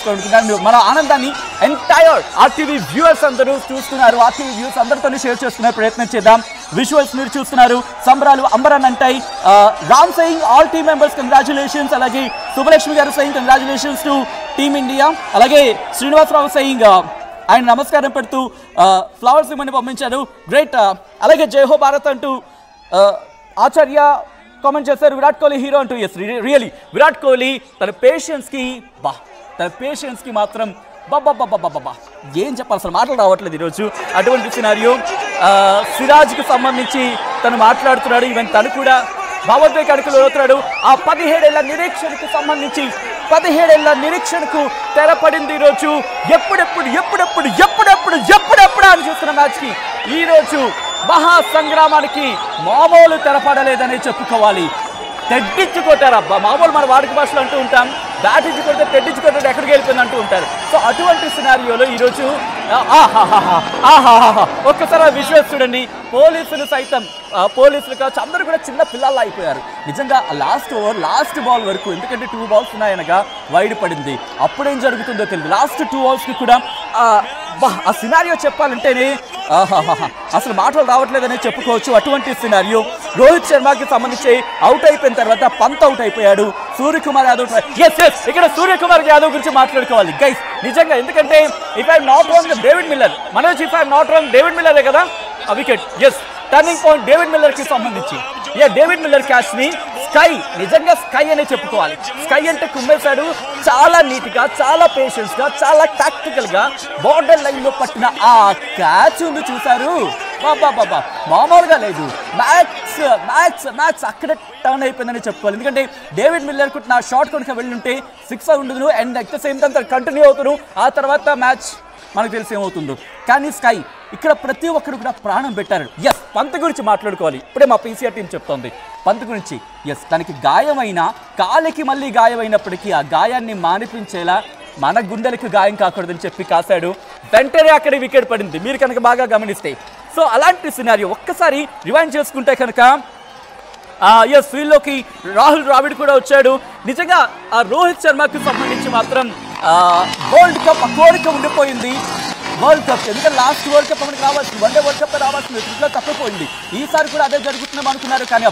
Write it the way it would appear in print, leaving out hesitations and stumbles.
చేసుకోవాలనుకుంటున్నాను. మన ఆనందాన్ని ఎంటైర్ ఆర్టీవీ వ్యూవర్స్ అందరూ చూస్తున్నారు, ఆర్టీవీ వ్యూవర్స్ అందరితో షేర్ చేసుకునే ప్రయత్నం చేద్దాం. విజువల్స్ మీరు చూస్తున్నారు, సంబరాలు అంబరాన్ అంటాయి. Ram saying all team members congratulations, అలాగే సుబ్బలక్ష్మి గారు saying congratulations to team India, అలాగే శ్రీనివాసరావు సెయింగ్ ఆయన నమస్కారం పెడుతూ ఫ్లవర్స్ ఇమ్మని పంపించారు. గ్రేట్. అలాగే జై హో భారత్ అంటూ ఆచార్య కామెంట్ చేశారు. విరాట్ కోహ్లీ హీరో అంటూ. ఎస్, రియలీ విరాట్ కోహ్లీ తన పేషెన్స్కి మాత్రం బాబా ఏం చెప్పాలి, అసలు మాటలు రావట్లేదు ఈరోజు. అటువంటి సినారియో. సిరాజ్కి సంబంధించి తను మాట్లాడుతున్నాడు. ఈవెన్ తను కూడా భావోద్వేగానికి లోనవుతున్నాడు. ఆ 17 ఏళ్ల నిరీక్షణకు సంబంధించి 17 ఏళ్ల నిరీక్షణకు తెరపడింది ఈరోజు. ఎప్పుడెప్పుడు అని చూస్తున్న మ్యాచ్కి ఈరోజు మహా సంగ్రామానికి మామూలు తెరపడలేదని చెప్పుకోవాలి. తెడ్డించుకోటారబ్బా, మామూలు మన వాడుక భాషలో అంటూ ఉంటాం, బ్యాట్ ఇచ్చుకుంటే తెడ్డించుకుంటే ఎక్కడికి వెళ్ళిపోయింది అంటూ ఉంటారు. సో అటువంటి సినారియోలో ఈరోజు ఒక్కసారి విజువల్స్ చూడండి. పోలీసులు సైతం, పోలీసులు కావచ్చు, అందరూ కూడా చిన్న పిల్లలు అయిపోయారు నిజంగా. లాస్ట్ ఓవర్ లాస్ట్ బాల్ వరకు, ఎందుకంటే 2 balls ఉన్నాయనగా వైడ్ పడింది. అప్పుడేం జరుగుతుందో తెలియదు. లాస్ట్ 2 balls కూడా ఆ సినారియో చెప్పాలంటేనే అసలు మాటలు రావట్లేదనే చెప్పుకోవచ్చు. అటువంటి సినారియో. రోహిత్ శర్మకి సంబంధించి అవుట్ అయిపోయిన తర్వాత పంత్ అవుట్ అయిపోయాడు. సూర్యకుమార్ యాదవ్, ఇక్కడ సూర్యకుమార్ యాదవ్ గురించి మాట్లాడుకోవాలి గైస్ నిజంగా. ఎందుకంటే if I'm not wrong David Miller, Manoj if I'm not wrong David మిల్లరే కదా ఆ wicket. Yes, turning point David Miller కి సంబంధించి. డేవిడ్ మిల్లర్ క్యాచ్ ని స్కై, నిజంగా స్కై అనే చెప్పుకోవాలి. స్కై అంటే కుమ్మేశాడు చాలా నీట్ గా, చాలా పేషెన్స్ గా, చాలా టాక్టికల్ గా బోర్డర్ లైన్ లో పట్టిన ఆ క్యాచ్ ఉంది చూసారు. బాబా మామూలుగా లేదు. మ్యాచ్ అక్కడ టర్న్ అయిపోయిందని చెప్పుకోవాలి. ఎందుకంటే డేవిడ్ మిల్లర్ కు నా షాట్ కనుక వెళ్ళుంటే 6 ఉండదు and at the same time continue అవుతారు. ఆ తర్వాత మ్యాచ్ మనకు తెలిసి ఏమవుతుందో. కానీ స్కై ఇక్కడ ప్రతి ఒక్కరు కూడా ప్రాణం పెట్టారు. ఎస్, పంత్ గురించి మాట్లాడుకోవాలి. ఇప్పుడే మా పీసీఆర్ టీం చెప్తోంది పంత్ గురించి. ఎస్, తనకి గాయమైన కాలికి మళ్ళీ గాయమైనప్పటికీ ఆ గాయాన్ని మానిపించేలా మన గుండెలకు గాయం కాకూడదని చెప్పి కాశాడు. వెంటనే అక్కడ వికెట్ పడింది, మీరు కనుక బాగా గమనిస్తే. సో అలాంటి సినారియో ఒక్కసారి రివైండ్ చేసుకుంటే కనుక ఎస్, ఫీల్డ్లోకి రాహుల్ ద్రావిడ్ కూడా వచ్చాడు. నిజంగా ఆ రోహిత్ శర్మకి సంబంధించి మాత్రం వరల్డ్ కప్ కోరిక ఉండిపోయింది. వరల్డ్ కప్, ఎందుకంటే లాస్ట్ వరల్డ్ కప్ మనకి రావాల్సింది, వన్డే వరల్డ్ కప్ రావాల్సింది, ఇట్లా తప్పిపోయింది. ఈసారి కూడా అదే జరుగుతుందేమో అనుకున్నారు. కానీ